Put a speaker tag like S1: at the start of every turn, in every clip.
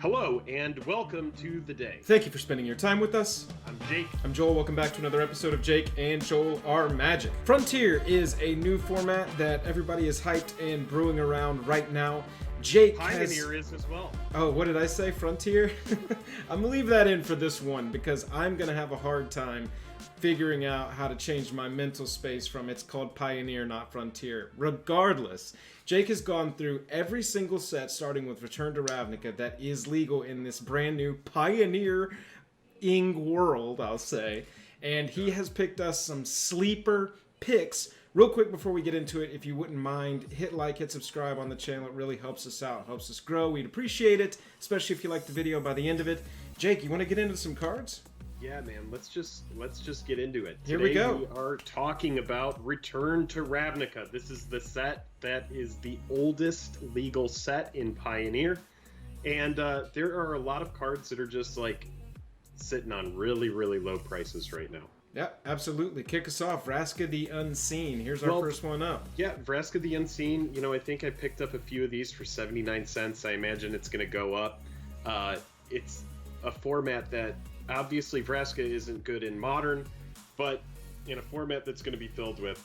S1: Hello and welcome to the day.
S2: Thank you for spending your time with us.
S1: I'm Jake.
S2: I'm Joel. Welcome back to another episode of Jake and Joel Are Magic. Frontier is a new format that everybody is hyped and brewing around right now.
S1: Pioneer is as well.
S2: Oh, what did I say? Frontier? I'm gonna leave that in for this one because I'm gonna have a hard time figuring out how to change my mental space from it's called Pioneer, not Frontier. Regardless, Jake has gone through every single set, starting with Return to Ravnica, that is legal in this brand new pioneering world, I'll say. And he has picked us some sleeper picks. Real quick before we get into it, if you wouldn't mind, hit like, hit subscribe on the channel. It really helps us out, helps us grow. We'd appreciate it, especially if you like the video by the end of it. Jake, you want to get into some cards?
S1: Yeah, man. Let's just get into it.
S2: Here we go.
S1: We are talking about Return to Ravnica. This is the set that is the oldest legal set in Pioneer, and there are a lot of cards that are just like sitting on really, really low prices right now.
S2: Yeah, absolutely. Kick us off. Vraska the Unseen. Here's our first one up.
S1: Yeah, Vraska the Unseen. You know, I think I picked up a few of these for 79 cents. I imagine it's going to go up. It's a format that obviously Vraska isn't good in Modern, but in a format that's going to be filled with,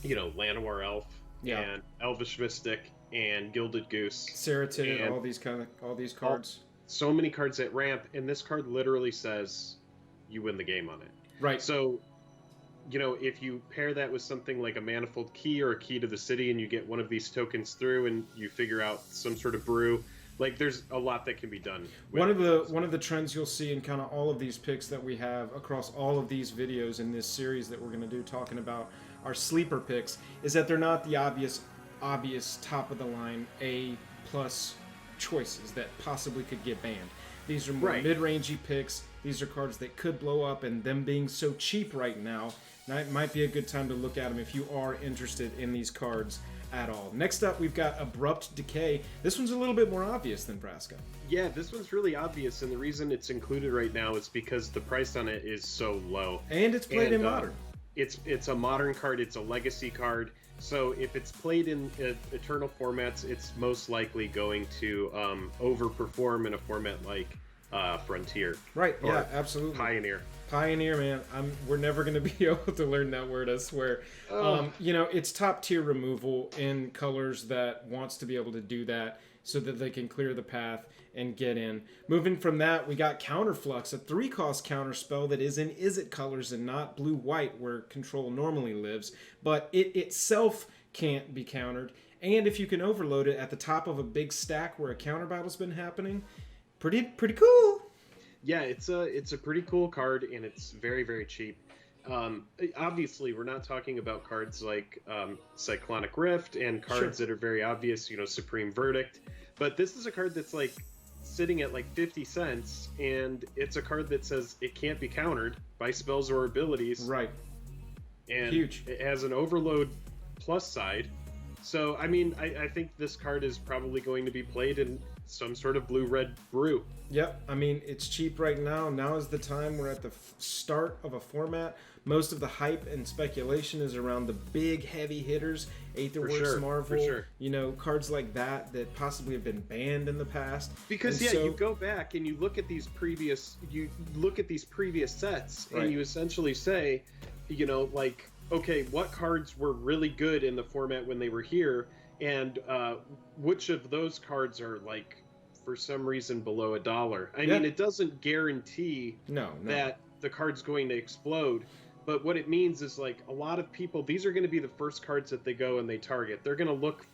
S1: you know, Llanowar Elf and Elvish Mystic and Gilded Goose,
S2: Serrated, all these cards.
S1: So many cards at ramp, and this card literally says you win the game on it.
S2: Right.
S1: So, you know, if you pair that with something like a Manifold Key or a Key to the City, and you get one of these tokens through, and you figure out some sort of brew, like there's a lot that can be done.
S2: One of the trends you'll see in kind of all of these picks that we have across all of these videos in this series that we're going to do talking about our sleeper picks is that they're not the obvious top of the line A+ choices that possibly could get banned. These are more mid-rangey picks. These are cards that could blow up, and them being so cheap right now, it might be a good time to look at them if you are interested in these cards at all. Next up, we've got Abrupt Decay. This one's a little bit more obvious than Vraska.
S1: Yeah, this one's really obvious, and the reason it's included right now is because the price on it is so low.
S2: And it's played in Modern.
S1: It's a Modern card, it's a Legacy card, so if it's played in Eternal formats, it's most likely going to overperform in a format like Frontier.
S2: Right, yeah, absolutely. Pioneer, man. We're never going to be able to learn that word, I swear. You know, it's top tier removal in colors that wants to be able to do that so that they can clear the path and get in. Moving from that, we got Counter Flux, a 3-cost counter spell that is in Izzet colors and not blue-white where control normally lives, but it itself can't be countered. And if you can overload it at the top of a big stack where a counter battle's been happening, pretty cool.
S1: Yeah, it's a pretty cool card, and it's very, very cheap. Obviously, we're not talking about cards like Cyclonic Rift and cards that are very obvious, you know, Supreme Verdict. But this is a card that's like sitting at like 50 cents, and it's a card that says it can't be countered by spells or abilities.
S2: Right.
S1: And
S2: huge.
S1: It has an overload plus side. So, I mean, I think this card is probably going to be played in some sort of blue-red brew.
S2: Yep, I mean, it's cheap right now. Now is the time. We're at the start of a format. Most of the hype and speculation is around the big, heavy hitters, Aetherworks, Marvel, you know, cards like that possibly have been banned in the past.
S1: Because, you go back and you look at these previous, sets, and you essentially say, you know, like, okay, what cards were really good in the format when they were here, and which of those cards are like for some reason below $1. I mean, it doesn't guarantee that the card's going to explode, but what it means is like a lot of people, these are going to be the first cards that they go and they target. They're going to look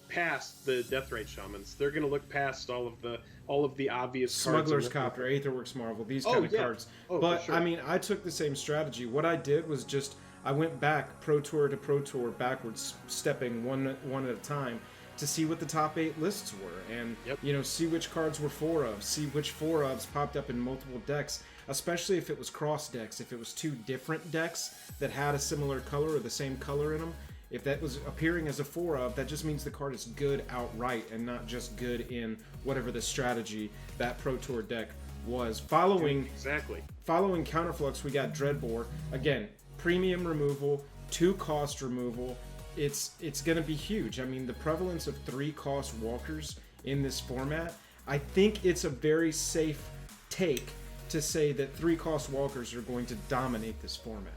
S1: past the Deathrite Shamans. They're going to look past all of the obvious
S2: Smuggler's Copter, Aetherworks Marvel, these kind of cards. But I mean, I took the same strategy. What I did was just I went back Pro Tour to Pro Tour backwards, stepping one at a time to see what the top 8 lists were, and you know, see which cards were 4-ofs, see which 4-ofs popped up in multiple decks, especially if it was cross decks, if it was 2 different decks that had a similar color or the same color in them. If that was appearing as a 4-of, that just means the card is good outright and not just good in whatever the strategy that Pro Tour deck was. Following Counterflux, we got Dreadbore. Again, premium removal, 2-cost removal. It's going to be huge. I mean, the prevalence of 3-cost walkers in this format, I think it's a very safe take to say that 3-cost walkers are going to dominate this format.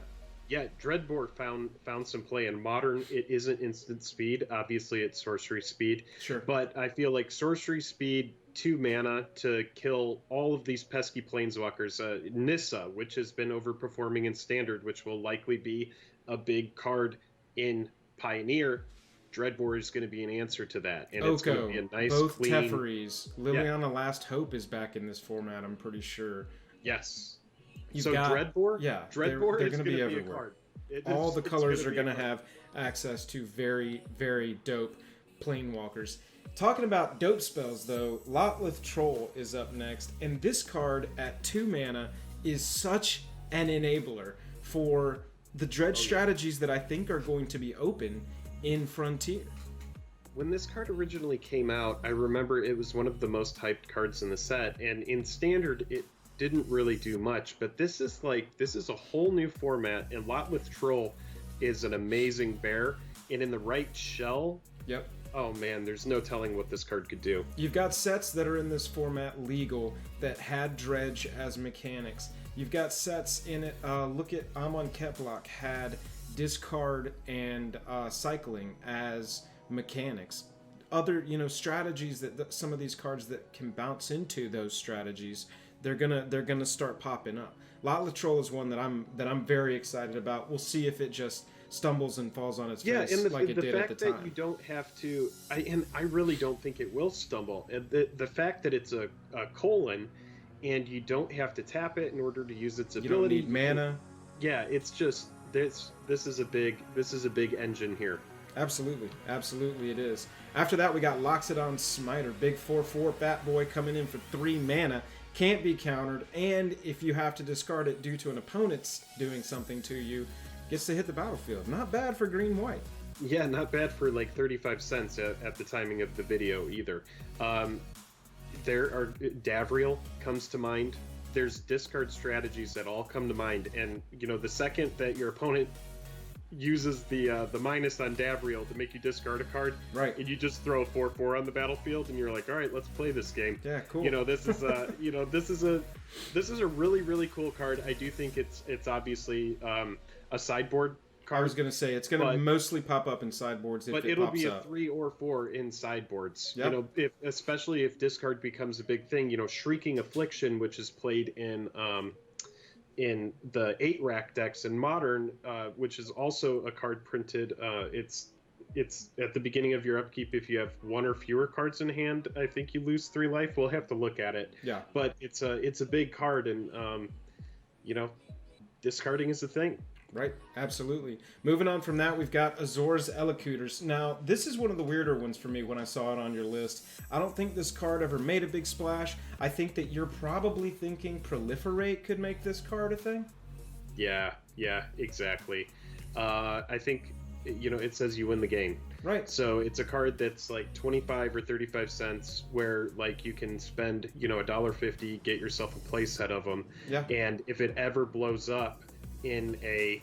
S1: Yeah, Dreadbore found some play in Modern. It isn't instant speed. Obviously, it's sorcery speed.
S2: Sure.
S1: But I feel like sorcery speed, 2 mana to kill all of these pesky planeswalkers. Nissa, which has been overperforming in Standard, which will likely be a big card in Pioneer. Dreadbore is going to be an answer to that. And
S2: Oko,
S1: it's going to be a nice,
S2: both
S1: clean...
S2: Teferis. Liliana Last Hope is back in this format, I'm pretty sure.
S1: Yes.
S2: You've
S1: so
S2: got,
S1: Dreadbore?
S2: Yeah.
S1: Dreadbore
S2: they're
S1: is going to be
S2: everywhere.
S1: a card.
S2: All the colors are going to have access to very, very dope planewalkers. Talking about dope spells, though, Lotleth Troll is up next, and this card at 2 mana is such an enabler for the Dredge strategies that I think are going to be open in Frontier.
S1: When this card originally came out, I remember it was one of the most hyped cards in the set, and in Standard, it didn't really do much, but this is a whole new format, and Lotleth Troll is an amazing bear, and in the right shell,
S2: yep.
S1: Oh man, there's no telling what this card could do.
S2: You've got sets that are in this format legal that had Dredge as mechanics. You've got sets in it, look at Amon Keplock had discard and cycling as mechanics. Other, strategies that some of these cards that can bounce into those strategies, they're gonna start popping up. Lotleth Troll is one that I'm very excited about. We'll see if it just stumbles and falls on its face like it did at the time.
S1: The fact that you don't have to, I really don't think it will stumble. The fact that it's a colon, and you don't have to tap it in order to use its ability.
S2: You don't need mana.
S1: Yeah, it's just this is a big engine here.
S2: Absolutely it is. After that, we got Loxodon Smiter, big 4/4 Bat Boy coming in for 3 mana. Can't be countered, and if you have to discard it due to an opponent's doing something to you, gets to hit the battlefield. Not bad for green-white.
S1: Yeah, not bad for like 35 cents at the timing of the video either. There are Davriel comes to mind. There's discard strategies that all come to mind, and the second that your opponent uses the minus on Davriel to make you discard a card,
S2: right?
S1: And you just throw a 4/4 on the battlefield, and you're like, all right, let's play this game.
S2: Yeah, cool.
S1: This is this is a really, really cool card. I do think it's obviously a sideboard card.
S2: I was gonna say it's gonna mostly pop up in sideboards,
S1: but it'll be a 3 or 4 in sideboards. Yep. Especially if discard becomes a big thing. Shrieking Affliction, which is played in the 8-rack decks in Modern, which is also a card printed. It's at the beginning of your upkeep. If you have 1 or fewer cards in hand, I think you lose 3 life. We'll have to look at it.
S2: Yeah.
S1: But it's a big card, and discarding is a thing.
S2: Right, absolutely. Moving on from that, we've got Azores Elocutors. Now, this is one of the weirder ones for me when I saw it on your list. I don't think this card ever made a big splash. I think that you're probably thinking Proliferate could make this card a thing.
S1: Yeah, exactly. I think, it says you win the game.
S2: Right.
S1: So it's a card that's like 25 or 35 cents where like you can spend, $1.50, get yourself a play set of them.
S2: Yeah.
S1: And if it ever blows up in a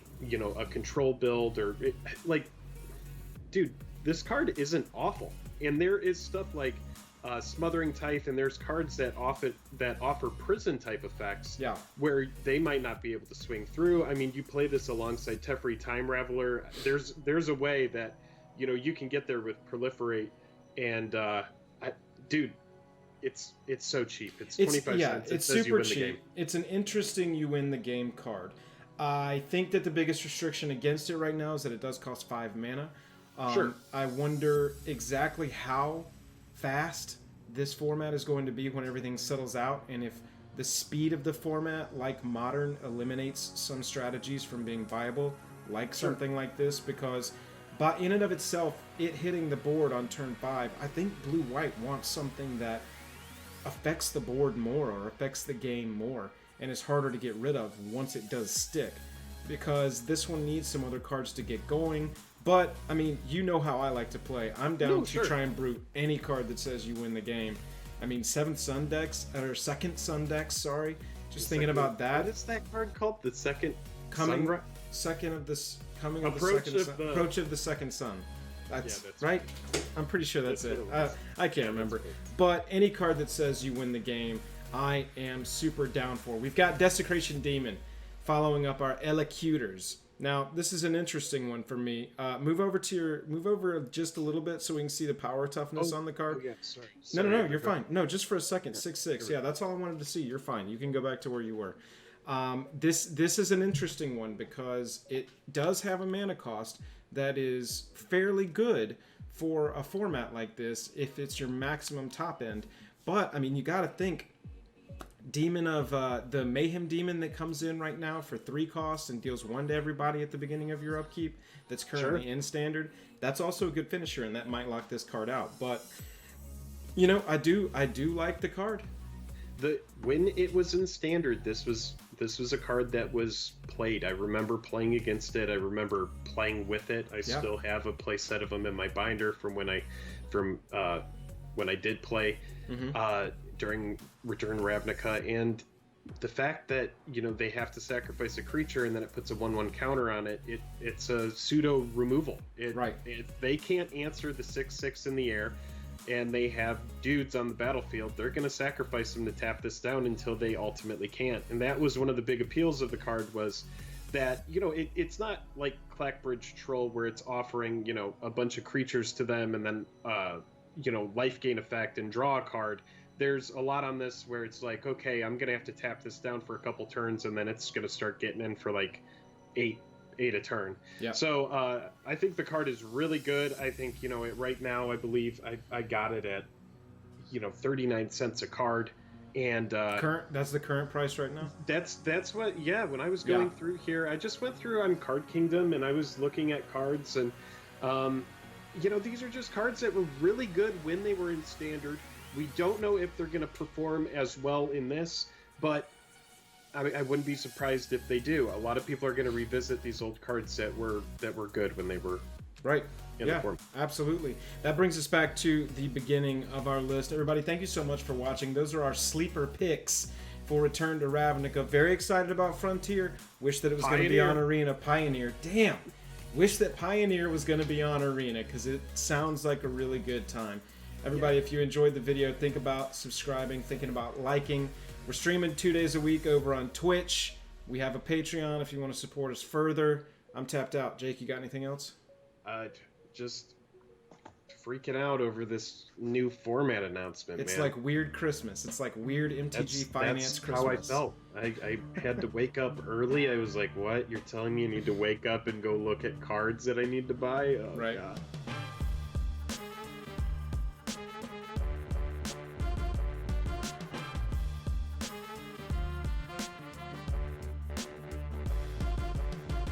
S1: control build or dude, this card isn't awful. And there is stuff like Smothering Tithe, and there's cards that offer prison type effects, where they might not be able to swing through. I mean, you play this alongside Teferi Time Raveler. There's a way that you can get there with Proliferate, and dude, it's so cheap. It's 25 cents.
S2: It's super cheap. It's an interesting you win the game card. I think that the biggest restriction against it right now is that it does cost 5 mana.
S1: Sure.
S2: I wonder exactly how fast this format is going to be when everything settles out, and if the speed of the format, like Modern, eliminates some strategies from being viable, like something like this, because in and of itself, it hitting the board on turn 5, I think blue-white wants something that affects the board more or affects the game more, and is harder to get rid of once it does stick, because this one needs some other cards to get going. But, I mean, you know how I like to play. I'm down to try and brute any card that says you win the game. I mean, 7th Sun decks, or 2nd Sun decks, sorry. Just thinking about that.
S1: What is that card called? The second
S2: Approach of the 2nd Sun. That's right. I'm pretty sure that's it. I can't remember. But any card that says you win the game, I am super down for. We've got Desecration Demon following up our Elocutors. Now, this is an interesting one for me. Move over just a little bit so we can see the power toughness on the card.
S1: Oh, yeah, sorry.
S2: No, you're fine. No, just for a second. 6/6. Yeah, that's all I wanted to see. You're fine. You can go back to where you were. This is an interesting one because it does have a mana cost that is fairly good for a format like this if it's your maximum top end. But, I mean, you got to think, Demon of the Mayhem Demon that comes in right now for 3 costs and deals 1 to everybody at the beginning of your upkeep that's currently in Standard. That's also a good finisher, and that might lock this card out. But, you know, I do like the card.
S1: When it was in Standard, this was a card that was played. I remember playing against it. I remember playing with it. I still have a play set of them in my binder from when I did play during Return Ravnica. And the fact that, you know, they have to sacrifice a creature and then it puts a 1/1 counter on it, it's a pseudo removal. If they can't answer the 6/6 in the air and they have dudes on the battlefield, they're going to sacrifice them to tap this down until they ultimately can't. And that was one of the big appeals of the card, was that, you know, it's not like Clackbridge Troll where it's offering, you know, a bunch of creatures to them and then, you know, life gain effect and draw a card. There's a lot on this where it's like, okay, I'm going to have to tap this down for a couple turns and then it's going to start getting in for like 8 a turn. Yeah. So I think the card is really good. I think, you know, right now I believe I got it at, you know, 39 cents a card. And
S2: that's the current price right now?
S1: That's what, when I was going through here, I just went through on Card Kingdom and I was looking at cards and, you know, these are just cards that were really good when they were in Standard. We don't know if they're going to perform as well in this, but I mean, I wouldn't be surprised if they do. A lot of people are going to revisit these old cards that were good when they were in the form.
S2: Absolutely. That brings us back to the beginning of our list. Everybody, thank you so much for watching. Those are our sleeper picks for Return to Ravnica. Very excited about Frontier. Wish that it was going to be on Arena. Pioneer. Damn. Wish that Pioneer was going to be on Arena because it sounds like a really good time. Everybody, if you enjoyed the video, think about subscribing, thinking about liking. We're streaming 2 days a week over on Twitch. We have a Patreon if you want to support us further. I'm tapped out. Jake, you got anything else?
S1: Just freaking out over this new format announcement,
S2: It's
S1: man.
S2: like weird Christmas. It's like weird MTG Finance Christmas.
S1: That's how I felt. I had to wake up early. I was like, what? You're telling me I need to wake up and go look at cards that I need to buy? Oh,
S2: right.
S1: God.